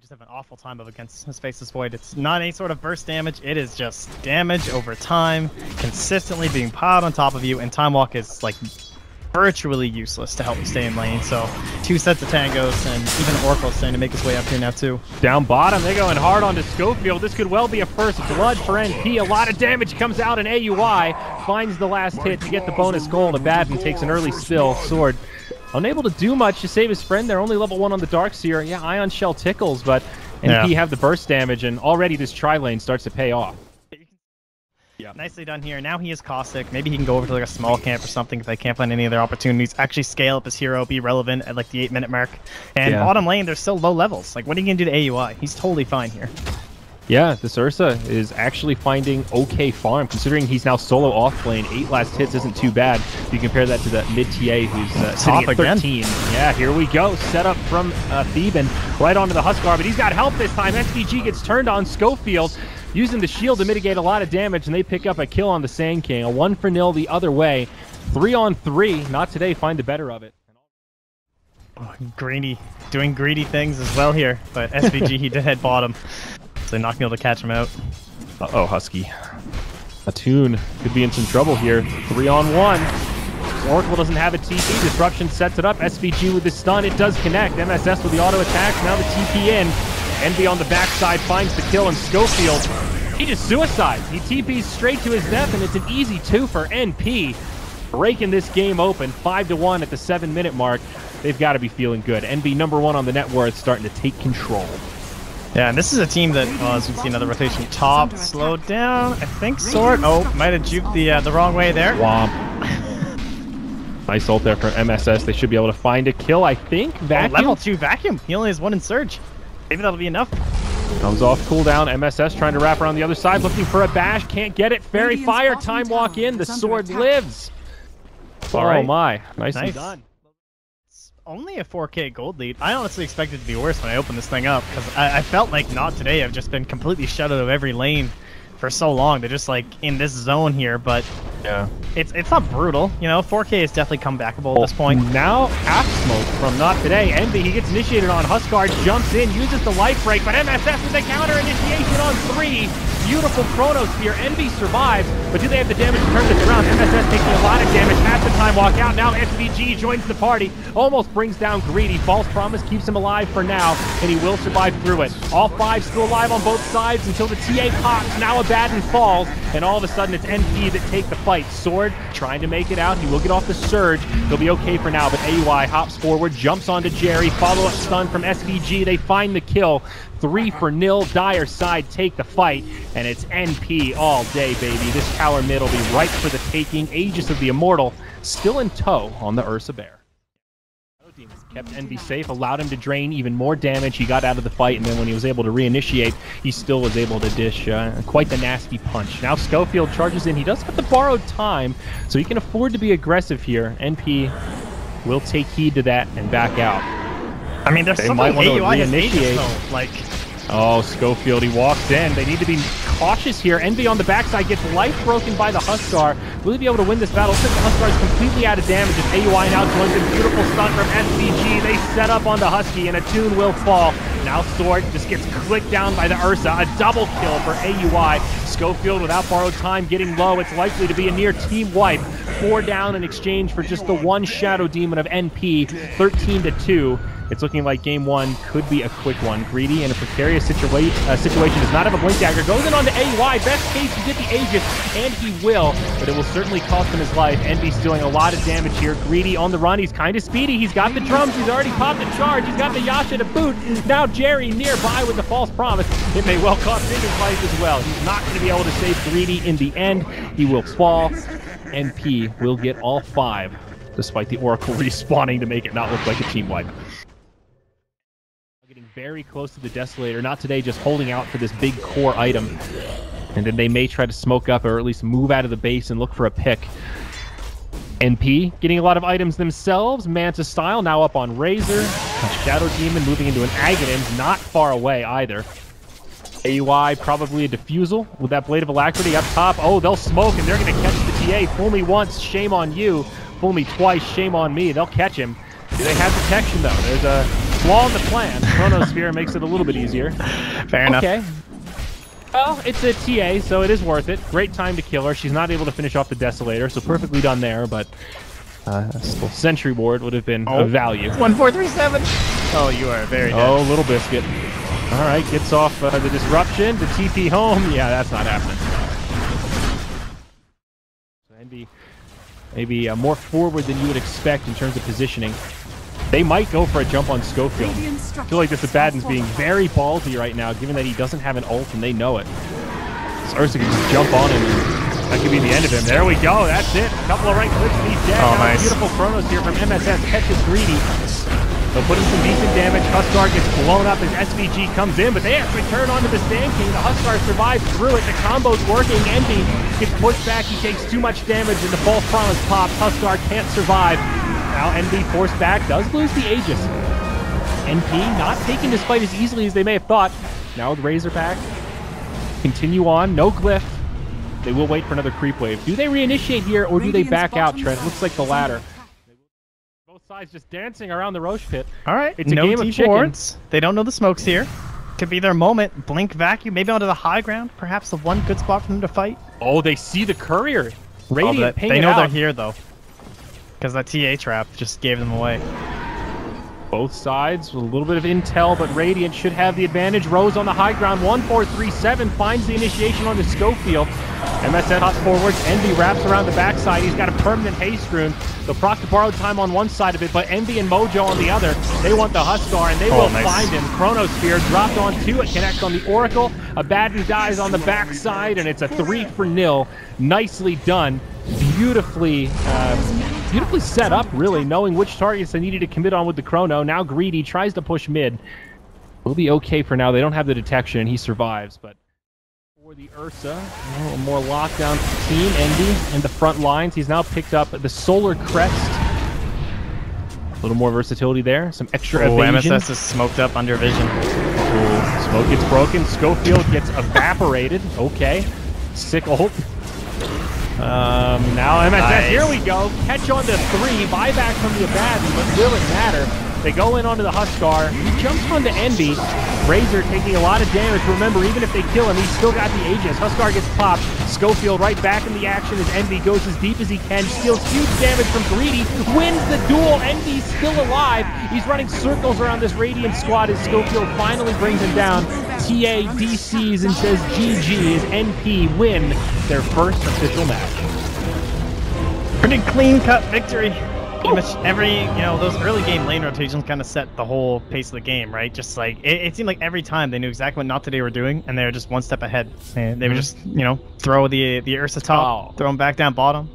just have an awful time of against his Faceless Void. It's not any sort of burst damage, it is just damage over time, consistently being piled on top of you, and Time Walk is like virtually useless to help you stay in lane. So 2 sets of tangos, and even Oracle's starting to make his way up here now too. Down bottom, they're going hard onto Schofield. This could well be a first blood for NP. A lot of damage comes out, and AUI finds the last hit to get the bonus goal. Abaddon takes an early spill. Sword unable to do much to save his friend. They're only level 1 on the Darkseer. Yeah, Ion Shell tickles, but NP have the burst damage, and already this tri-lane starts to pay off. Yeah. Nicely done here. Now he is caustic. Maybe he can go over to like a small camp or something if they can't find any other opportunities. Actually scale up his hero, be relevant at like the 8-minute mark. And bottom lane, there's still low levels. Like, what are you going to do to AUI? He's totally fine here. Yeah, this Ursa is actually finding okay farm, considering he's now solo off lane. 8 last hits isn't too bad. If you compare that to the mid-TA who's sitting at 13. Yeah, here we go. Set up from Theban right onto the Huskar, but he's got help this time. SVG gets turned on Schofield, using the shield to mitigate a lot of damage, and they pick up a kill on the Sand King. A 1-0 the other way. 3-on-3. Not today, find the better of it. Oh, greedy. Doing greedy things as well here, but SVG, he did head bottom. So not being able to catch him out. Uh-oh, Husky. Atune could be in some trouble here. 3-on-1. Oracle doesn't have a TP. Disruption sets it up. SVG with the stun. It does connect. MSS with the auto attacks. Now the TP in. Envy on the backside finds the kill, and Schofield, he just suicides. He TPs straight to his death, and it's an easy 2 for NP. Breaking this game open, 5-1 at the 7-minute mark. They've got to be feeling good. NB #1 on the net worth, starting to take control. Yeah, and this is a team that, well, as we see another rotation, top, slowed down, I think Sword. Oh, might have juked the wrong way there. Womp. Nice ult there for MSS. They should be able to find a kill, I think. Vacuum. Oh, level 2 Vacuum. He only has 1 in Surge. Maybe that'll be enough. Comes off cooldown. MSS trying to wrap around the other side, looking for a bash. Can't get it. Fairy Fire. Time Walk in. The Sword lives. Oh my. Nicely done. Only a 4K gold lead. I honestly expected it to be worse when I opened this thing up, because I felt like not today. I've just been completely shut out of every lane for so long. They're just like in this zone here, but yeah, it's not brutal. You know, 4K is definitely comebackable at this point. Now half smoke from not today. Envy, he gets initiated on. Huskar jumps in, uses the life break, but MSS with the counter initiation on 3. Beautiful Chronosphere. Envy survives, but do they have the damage to turn this around? MSS taking a lot of damage. Has the Time Walk out. Now SVG joins the party. Almost brings down Greedy. False Promise keeps him alive for now, and he will survive through it. All 5 still alive on both sides until the TA pops. Now Abaddon falls, and all of a sudden it's NP that take the fight. Sword trying to make it out. He will get off the Surge. He'll be okay for now, but AUI hops forward, jumps onto Jerry. Follow-up stun from SVG. They find the kill. 3-0. Dire side take the fight, and it's NP all day, baby. This tower mid will be ripe for the taking. Aegis of the Immortal still in tow on the Ursa Bear. Kept Envy safe, allowed him to drain even more damage. He got out of the fight, and then when he was able to reinitiate, he still was able to dish quite the nasty punch. Now Schofield charges in. He does have the borrowed time, so he can afford to be aggressive here. NP will take heed to that and back out. I mean, there's something AUI has Aegis, though. Like, oh, Schofield, he walks in. They need to be cautious here. Envy on the backside gets life broken by the Huskar. Will he be able to win this battle? Since the Huskar is completely out of damage, and AUI now joins in. Beautiful stun from SVG. They set up onto Husky, and Atune will fall. Now Sword just gets clicked down by the Ursa. A double kill for AUI. Schofield without borrowed time getting low. It's likely to be a near team wipe. 4 down in exchange for just the 1 Shadow Demon of NP. 13-2. It's looking like game 1 could be a quick one. Greedy in a precarious situation does not have a Blink Dagger. Goes in on to AUI. Best case, you get the Aegis, and he will, but it will certainly cost him his life. Envy's doing a lot of damage here. Greedy on the run. He's kind of speedy. He's got the drums. He's already popped the charge. He's got the Yasha to boot. Now Jerry nearby with the False Promise. It may well cost him his life as well. He's not going to be able to save Greedy in the end. He will fall. NP will get all 5, despite the Oracle respawning to make it not look like a team wipe. Getting very close to the Desolator. Not today, just holding out for this big core item. And then they may try to smoke up or at least move out of the base and look for a pick. NP getting a lot of items themselves. Manta style now up on Razor. Shadow Demon moving into an Aghanim. Not far away either. AUI probably a Diffusal with that Blade of Alacrity up top. Oh, they'll smoke and they're going to catch the TA. Fool me once, shame on you. Fool me twice, shame on me. They'll catch him. Do they have protection though? There's a flaw in the plan. Chronosphere makes it a little bit easier. Fair enough. Okay. Well, it's a TA, so it is worth it. Great time to kill her. She's not able to finish off the Desolator, so perfectly done there, but still, Sentry Ward would have been of value. 1437. Oh, you are very dead. Oh, Little Biscuit. All right, gets off the disruption to TP home. Yeah, that's not happening. So Envy maybe more forward than you would expect in terms of positioning. They might go for a jump on Schofield. I feel like this Abaddon's being very ballsy right now, given that he doesn't have an ult and they know it. So Ursa can just jump on him. That could be the end of him. There we go. That's it. A couple of right clicks and he's dead. Oh, nice. Beautiful Chronos here from MSS. Catches Greedy. They'll put in some decent damage. Huskar gets blown up as SVG comes in, but they actually turn onto the Sand King. The Huskar survives through it. The combo's working. Envy gets pushed back. He takes too much damage and the false promise pops. Huskar can't survive. Now Envy forced back, does lose the Aegis. NP not taken despite as easily as they may have thought. Now with Razorback, continue on, no glyph. They will wait for another creep wave. Do they reinitiate here or do they back out, Trent? Looks like the latter. Both sides just dancing around the Roche pit. All right, it's a game of chickens. They don't know the smokes here. Could be their moment. Blink vacuum, maybe onto the high ground. Perhaps the one good spot for them to fight. Oh, they see the courier. Radiant they know they're here though. Because that TA trap just gave them away. Both sides with a little bit of intel, but Radiant should have the advantage. Rose on the high ground, 1437 finds the initiation on the Schofield. MSN hot forwards, Envy wraps around the backside. He's got a permanent haste rune. They'll proc to borrowed time on one side of it, but Envy and Mojo on the other. They want the Huskar, and they will find him. Chronosphere dropped on 2. It connects on the Oracle. Abaddon dies on the backside, and it's a 3-0. Nicely done. Beautifully set up, really, knowing which targets they needed to commit on with the Chrono. Now Greedy tries to push mid. Will be okay for now. They don't have the detection, and he survives, but for the Ursa, a little more lockdown team. Envy in the front lines. He's now picked up the Solar Crest. A little more versatility there. Some extra evasion. MSS is smoked up under vision. Ooh, smoke gets broken. Schofield gets evaporated. Okay. Sick ult. Now MSS, here we go. Catch on to 3. Buyback from the Abaddon, but will it matter? They go in onto the Huskar. He jumps onto Envy. Razor taking a lot of damage. Remember, even if they kill him, he's still got the Aegis. Huskar gets popped. Schofield right back in the action as Envy goes as deep as he can. Steals huge damage from Greedy. Wins the duel. Envy's still alive. He's running circles around this Radiant squad as Schofield finally brings him down. TA DCs and says GG as NP win their first official match. Pretty clean-cut victory. Pretty much every, those early game lane rotations kind of set the whole pace of the game, right? Just like, it seemed like every time they knew exactly what Not Today were doing, and they were just one step ahead. And they would just, throw the Ursa top, throw him back down bottom,